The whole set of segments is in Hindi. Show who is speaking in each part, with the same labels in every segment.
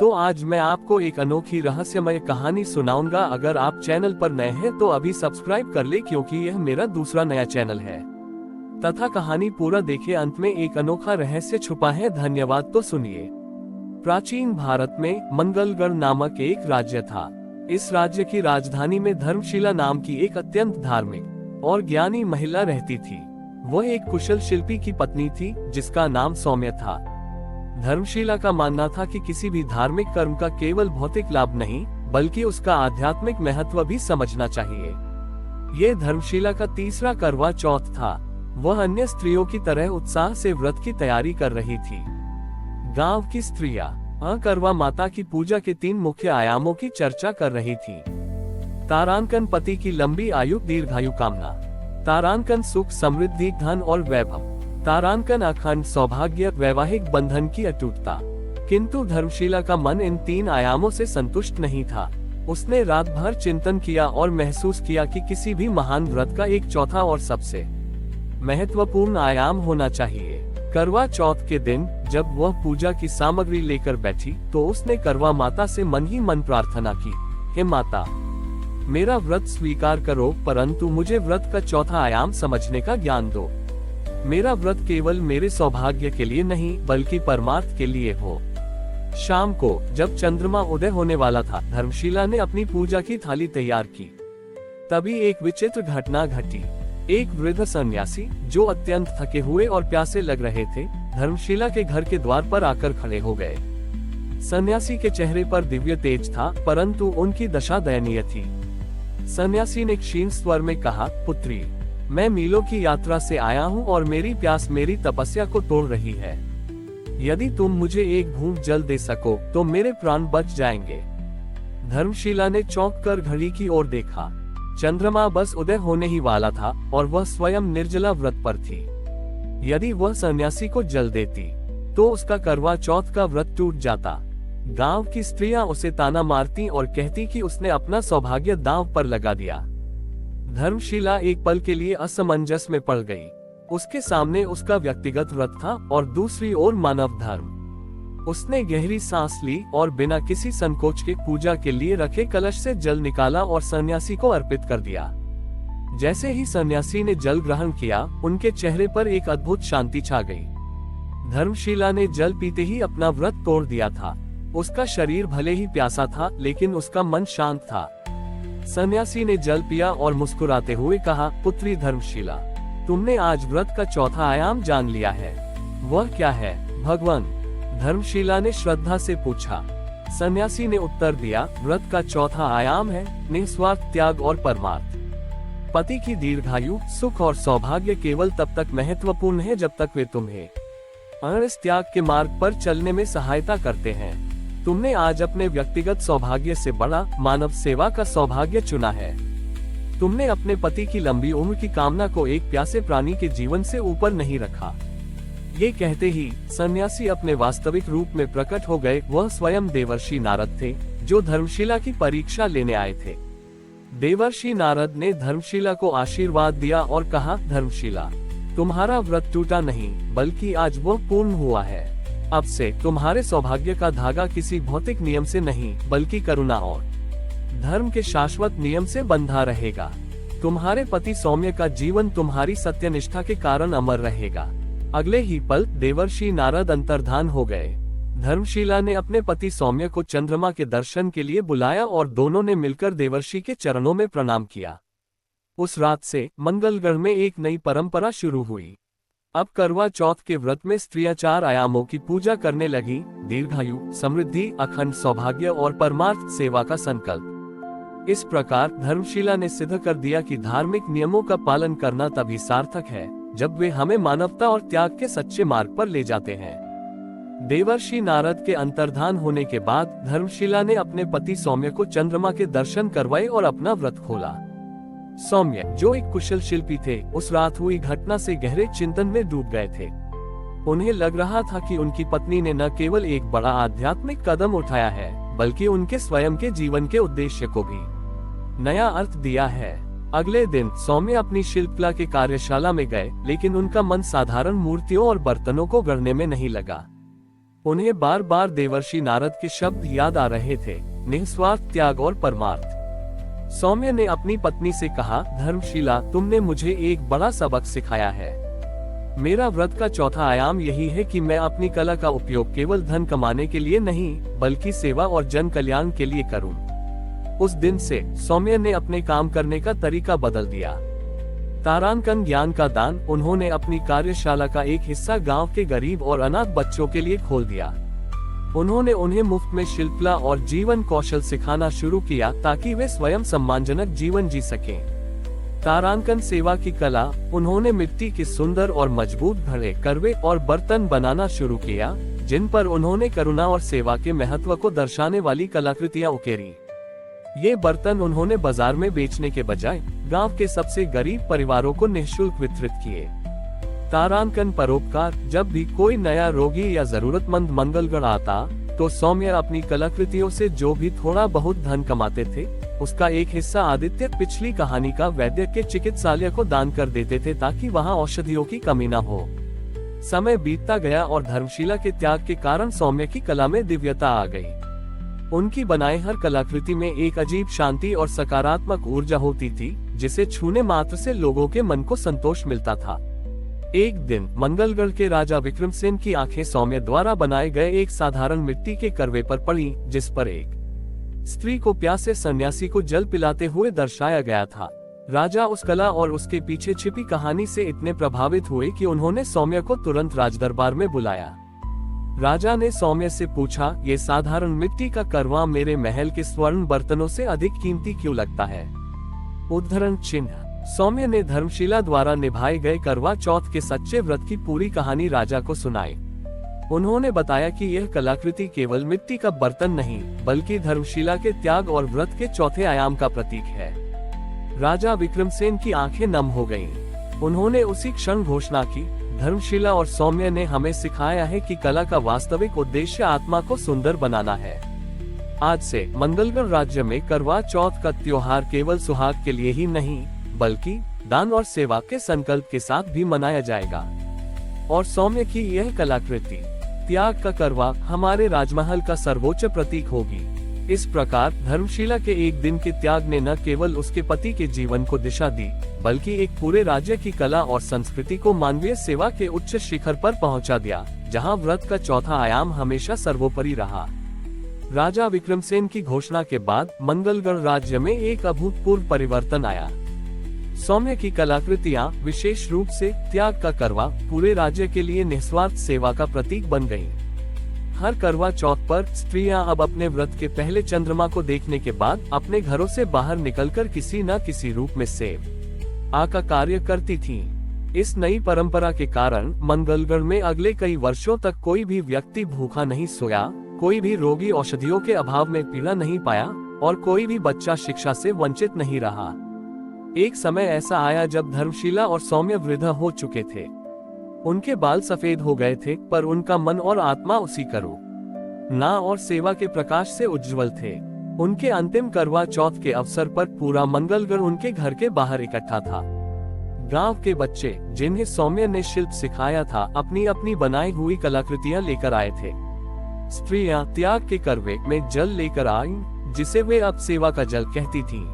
Speaker 1: तो आज मैं आपको एक अनोखी रहस्यमय कहानी सुनाऊंगा। अगर आप चैनल पर नए हैं तो अभी सब्सक्राइब कर ले, क्योंकि यह मेरा दूसरा नया चैनल है। तथा कहानी पूरा देखे, अंत में एक अनोखा रहस्य छुपा है। धन्यवाद। तो सुनिए। प्राचीन भारत में मंगलगढ़ नामक एक राज्य था। इस राज्य की राजधानी में धर्मशिला नाम की एक अत्यंत धार्मिक और ज्ञानी महिला रहती थी। वह एक कुशल शिल्पी की पत्नी थी जिसका नाम सौम्य था। धर्मशिला का मानना था कि किसी भी धार्मिक कर्म का केवल भौतिक लाभ नहीं, बल्कि उसका आध्यात्मिक महत्व भी समझना चाहिए। ये धर्मशिला का तीसरा करवा चौथ था। वह अन्य स्त्रियों की तरह उत्साह से व्रत की तैयारी कर रही थी। गांव की स्त्रियां करवा माता की पूजा के 3 मुख्य आयामों की चर्चा कर रही थी। तारांकन, पति की लंबी आयु दीर्घायु कामना। तारांकन, सुख समृद्धि धन और वैभव। तारांकन, अखंड सौभाग्य वैवाहिक बंधन की अटूटता। किंतु धर्मशिला का मन इन 3 आयामों से संतुष्ट नहीं था। उसने रात भर चिंतन किया और महसूस किया कि किसी भी महान व्रत का एक चौथा और सबसे महत्वपूर्ण आयाम होना चाहिए। करवा चौथ के दिन जब वह पूजा की सामग्री लेकर बैठी तो उसने करवा माता से मन ही मन प्रार्थना की, हे माता, मेरा व्रत स्वीकार करो, परंतु मुझे व्रत का चौथा आयाम समझने का ज्ञान दो। मेरा व्रत केवल मेरे सौभाग्य के लिए नहीं, बल्कि परमार्थ के लिए हो। शाम को जब चंद्रमा उदय होने वाला था, धर्मशिला ने अपनी पूजा की थाली तैयार की। तभी एक विचित्र घटना घटी। एक वृद्ध सन्यासी जो अत्यंत थके हुए और प्यासे लग रहे थे, धर्मशिला के घर के द्वार पर आकर खड़े हो गए। सन्यासी के चेहरे पर दिव्य तेज था, परंतु उनकी दशा दयनीय थी। सन्यासी ने क्षीण स्वर में कहा, पुत्री, मैं मीलों की यात्रा से आया हूँ और मेरी प्यास मेरी तपस्या को तोड़ रही है। यदि तुम मुझे एक घूंट जल दे सको तो मेरे प्राण बच जाएंगे। धर्मशिला ने चौंक कर घड़ी की ओर देखा। चंद्रमा बस उदय होने ही वाला था और वह स्वयं निर्जला व्रत पर थी। यदि वह सन्यासी को जल देती तो उसका करवा चौथ का व्रत टूट जाता। गांव की स्त्रियां उसे ताना मारती और कहती कि उसने अपना सौभाग्य दांव पर लगा दिया। धर्मशिला एक पल के लिए असमंजस में पड़ गई। उसके सामने उसका व्यक्तिगत व्रत था और दूसरी ओर मानव धर्म। उसने गहरी सांस ली और बिना किसी संकोच के पूजा के लिए रखे कलश से जल निकाला और सन्यासी को अर्पित कर दिया। जैसे ही सन्यासी ने जल ग्रहण किया, उनके चेहरे पर एक अद्भुत शांति छा गई। धर्मशिला ने जल पीते ही अपना व्रत तोड़ दिया था। उसका शरीर भले ही प्यासा था, लेकिन उसका मन शांत था। सन्यासी ने जल पिया और मुस्कुराते हुए कहा, पुत्री धर्मशिला, तुमने आज व्रत का चौथा आयाम जान लिया है। वह क्या है? भगवान, धर्मशिला ने श्रद्धा से पूछा। सन्यासी ने उत्तर दिया, व्रत का चौथा आयाम है निस्वार्थ त्याग और परमार्थ। पति की दीर्घायु, सुख और सौभाग्य केवल तब तक महत्वपूर्ण है जब तक वे तुम्हें इस त्याग के मार्ग पर चलने में सहायता करते हैं। तुमने आज अपने व्यक्तिगत सौभाग्य से बड़ा मानव सेवा का सौभाग्य चुना है। तुमने अपने पति की लंबी उम्र की कामना को एक प्यासे प्राणी के जीवन से ऊपर नहीं रखा। ये कहते ही सन्यासी अपने वास्तविक रूप में प्रकट हो गए। वह स्वयं देवर्षि नारद थे, जो धर्मशिला की परीक्षा लेने आए थे। देवर्षि नारद ने धर्मशिला को आशीर्वाद दिया और कहा, धर्मशिला, तुम्हारा व्रत टूटा नहीं, बल्कि आज वह पूर्ण हुआ है। अब से तुम्हारे सौभाग्य का धागा किसी भौतिक नियम से नहीं, बल्कि करुणा और धर्म के शाश्वत नियम से बंधा रहेगा। तुम्हारे पति सौम्य का जीवन तुम्हारी सत्यनिष्ठा के कारण अमर रहेगा। अगले ही पल देवर्षि नारद अंतर्धान हो गए। धर्मशिला ने अपने पति सौम्य को चंद्रमा के दर्शन के लिए बुलाया और दोनों ने मिलकर देवर्षि के चरणों में प्रणाम किया। उस रात से मंगलगढ़ में एक नई परंपरा शुरू हुई। अब करवा चौथ के व्रत में स्त्रियां 4 आयामों की पूजा करने लगी: दीर्घायु, समृद्धि, अखंड सौभाग्य और परमार्थ सेवा का संकल्प। इस प्रकार धर्मशिला ने सिद्ध कर दिया कि धार्मिक नियमों का पालन करना तभी सार्थक है जब वे हमें मानवता और त्याग के सच्चे मार्ग पर ले जाते हैं। देवर्षि नारद के अंतर्धान होने के बाद धर्मशिला ने अपने पति सौम्य को चंद्रमा के दर्शन करवाए और अपना व्रत खोला। सौम्य, जो एक कुशल शिल्पी थे, उस रात हुई घटना से गहरे चिंतन में डूब गए थे। उन्हें लग रहा था कि उनकी पत्नी ने न केवल एक बड़ा आध्यात्मिक कदम उठाया है, बल्कि उनके स्वयं के जीवन के उद्देश्य को भी नया अर्थ दिया है। अगले दिन सौम्य अपनी शिल्पकला के कार्यशाला में गए, लेकिन उनका मन साधारण मूर्तियों और बर्तनों को गढ़ने में नहीं लगा। उन्हें बार बार देवर्षि नारद के शब्द याद आ रहे थे, निस्वार्थ त्याग और परमार्थ। सौम्य ने अपनी पत्नी से कहा, धर्मशिला, तुमने मुझे एक बड़ा सबक सिखाया है। मेरा व्रत का चौथा आयाम यही है कि मैं अपनी कला का उपयोग केवल धन कमाने के लिए नहीं, बल्कि सेवा और जन कल्याण के लिए करूं। उस दिन से सौम्य ने अपने काम करने का तरीका बदल दिया। तारांकन ज्ञान का दान उन्होंने अपनी कार्यशाला का एक हिस्सा गांव के गरीब और अनाथ बच्चों के लिए खोल दिया। उन्होंने उन्हें मुफ्त में शिल्पकला और जीवन कौशल सिखाना शुरू किया ताकि वे स्वयं सम्मानजनक जीवन जी सकें। तारांकन सेवा की कला उन्होंने मिट्टी के सुंदर और मजबूत घड़े, करवे और बर्तन बनाना शुरू किया, जिन पर उन्होंने करुणा और सेवा के महत्व को दर्शाने वाली कलाकृतियां उकेरी। ये बर्तन उन्होंने बाजार में बेचने के बजाय गांव के सबसे गरीब परिवारों को निःशुल्क वितरित किए। तारांकन परोपकार, जब भी कोई नया रोगी या जरूरतमंद मंगलगढ़ आता, तो सौम्य अपनी कलाकृतियों से जो भी थोड़ा बहुत धन कमाते थे, उसका एक हिस्सा आदित्य पिछली कहानी का वैद्य के चिकित्सालय को दान कर देते थे ताकि वहां औषधियों की कमी न हो। समय बीतता गया और धर्मशिला के त्याग के कारण सौम्य की कला में दिव्यता आ गई। उनकी बनाई हर कलाकृति में एक अजीब शांति और सकारात्मक ऊर्जा होती थी, जिसे छूने मात्र से लोगों के मन को संतोष मिलता था। एक दिन मंगलगढ़ के राजा विक्रमसेन की आंखें सौम्य द्वारा बनाए गए एक साधारण मिट्टी के करवे पर पड़ी, जिस पर एक स्त्री को प्यासे सन्यासी को जल पिलाते हुए दर्शाया गया था। राजा उस कला और उसके पीछे छिपी कहानी से इतने प्रभावित हुए कि उन्होंने सौम्य को तुरंत राजदरबार में बुलाया। राजा ने सौम्य से पूछा, ये साधारण मिट्टी का करवा मेरे महल के स्वर्ण बर्तनों से अधिक कीमती क्यों लगता है? उद्धरण चिन्ह। सौम्य ने धर्मशिला द्वारा निभाए गए करवा चौथ के सच्चे व्रत की पूरी कहानी राजा को सुनाई। उन्होंने बताया कि यह कलाकृति केवल मिट्टी का बर्तन नहीं, बल्कि धर्मशिला के त्याग और व्रत के चौथे आयाम का प्रतीक है। राजा विक्रमसेन की आंखें नम हो गईं। उन्होंने उसी क्षण घोषणा की, धर्मशिला और सौम्य ने हमें सिखाया है कि कला का वास्तविक उद्देश्य आत्मा को सुंदर बनाना है। आज से मंगलगढ़ राज्य में करवा चौथ का त्योहार केवल सुहाग के लिए ही नहीं, बल्कि दान और सेवा के संकल्प के साथ भी मनाया जाएगा। और सौम्य की यह कलाकृति त्याग का करवा हमारे राजमहल का सर्वोच्च प्रतीक होगी। इस प्रकार धर्मशिला के एक दिन के त्याग ने न केवल उसके पति के जीवन को दिशा दी, बल्कि एक पूरे राज्य की कला और संस्कृति को मानवीय सेवा के उच्च शिखर पर पहुंचा दिया, जहां व्रत का चौथा आयाम हमेशा सर्वोपरि रहा। राजा विक्रमसेन की घोषणा के बाद मंगलगढ़ राज्य में एक अभूतपूर्व परिवर्तन आया। सौम्य की कलाकृतियां, विशेष रूप से त्याग का करवा, पूरे राज्य के लिए निस्वार्थ सेवा का प्रतीक बन गईं। हर करवा चौथ पर स्त्रियां अब अपने व्रत के पहले चंद्रमा को देखने के बाद अपने घरों से बाहर निकलकर किसी न किसी रूप में सेवा का कार्य करती थीं। इस नई परंपरा के कारण मंगलगढ़ में अगले कई वर्षों तक कोई भी व्यक्ति भूखा नहीं सोया, कोई भी रोगी औषधियों के अभाव में पीड़ा नहीं पाया और कोई भी बच्चा शिक्षा से वंचित नहीं रहा। एक समय ऐसा आया जब धर्मशिला और सौम्य वृद्ध हो चुके थे। उनके बाल सफेद हो गए थे, पर उनका मन और आत्मा उसी करुणा और सेवा के प्रकाश से उज्जवल थे। उनके अंतिम करवा चौथ के अवसर पर पूरा मंगलगढ़ उनके घर के बाहर इकट्ठा था। गांव के बच्चे, जिन्हें सौम्य ने शिल्प सिखाया था, अपनी अपनी बनाई हुई कलाकृतियां लेकर आए थे। स्त्रियां त्याग के करवे में जल लेकर आईं, जिसे वे अब सेवा का जल कहती थीं।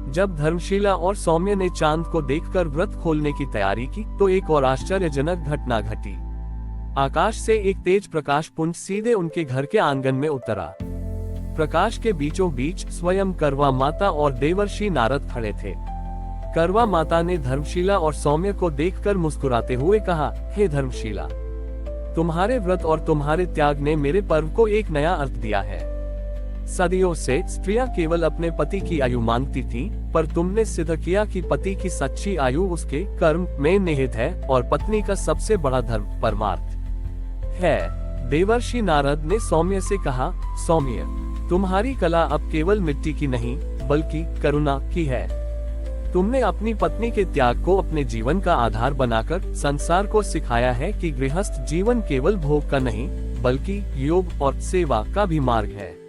Speaker 1: जब धर्मशिला और सौम्य ने चांद को देखकर व्रत खोलने की तैयारी की, तो एक और आश्चर्यजनक घटना घटी। आकाश से एक तेज प्रकाश पुंज सीधे उनके घर के आंगन में उतरा। प्रकाश के बीचों बीच स्वयं करवा माता और देवर्षि नारद खड़े थे। करवा माता ने धर्मशिला और सौम्य को देखकर मुस्कुराते हुए कहा, हे धर्मशिला, तुम्हारे व्रत और तुम्हारे त्याग ने मेरे पर्व को एक नया अर्थ दिया है। सदियों से स्त्रियां केवल अपने पति की आयु मांगती थीं, पर तुमने सिद्ध किया कि पति की सच्ची आयु उसके कर्म में निहित है और पत्नी का सबसे बड़ा धर्म परमार्थ है। देवर्षि नारद ने सौम्य से कहा, सौम्य, तुम्हारी कला अब केवल मिट्टी की नहीं, बल्कि करुणा की है। तुमने अपनी पत्नी के त्याग को अपने जीवन का आधार बनाकर संसार को सिखाया है कि गृहस्थ जीवन केवल भोग का नहीं, बल्कि योग और सेवा का भी मार्ग है।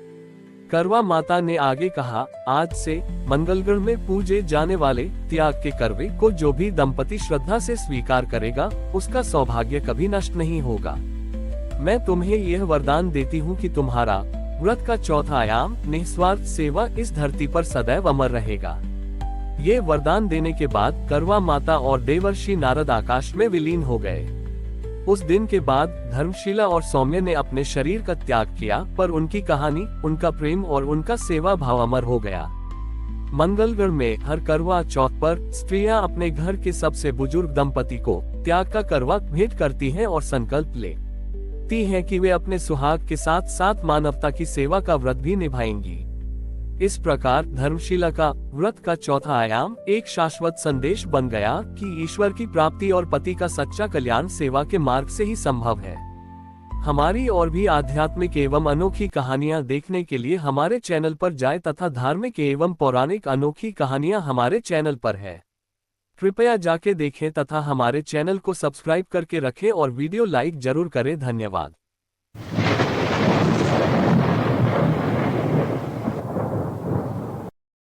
Speaker 1: करवा माता ने आगे कहा, आज से मंगलगढ़ में पूजे जाने वाले त्याग के करवे को जो भी दंपति श्रद्धा से स्वीकार करेगा, उसका सौभाग्य कभी नष्ट नहीं होगा। मैं तुम्हें यह वरदान देती हूँ कि तुम्हारा व्रत का चौथा आयाम निस्वार्थ सेवा इस धरती पर सदैव अमर रहेगा। ये वरदान देने के बाद करवा माता और देवर्षि नारद आकाश में विलीन हो गए। उस दिन के बाद धर्मशिला और सौम्य ने अपने शरीर का त्याग किया, पर उनकी कहानी, उनका प्रेम और उनका सेवा भाव अमर हो गया। मंगलगढ़ में हर करवा चौथ पर स्त्रियां अपने घर के सबसे बुजुर्ग दंपति को त्याग का करवा भेंट करती हैं और संकल्प लेती हैं कि वे अपने सुहाग के साथ साथ मानवता की सेवा का व्रत भी निभाएंगी। इस प्रकार धर्मशिला का व्रत का चौथा आयाम एक शाश्वत संदेश बन गया कि ईश्वर की प्राप्ति और पति का सच्चा कल्याण सेवा के मार्ग से ही संभव है। हमारी और भी आध्यात्मिक एवं अनोखी कहानियां देखने के लिए हमारे चैनल पर जाएं तथा धार्मिक एवं पौराणिक अनोखी कहानियां हमारे चैनल पर है। कृपया जाके देखें तथा हमारे चैनल को सब्सक्राइब करके रखें और वीडियो लाइक जरूर करें। धन्यवाद।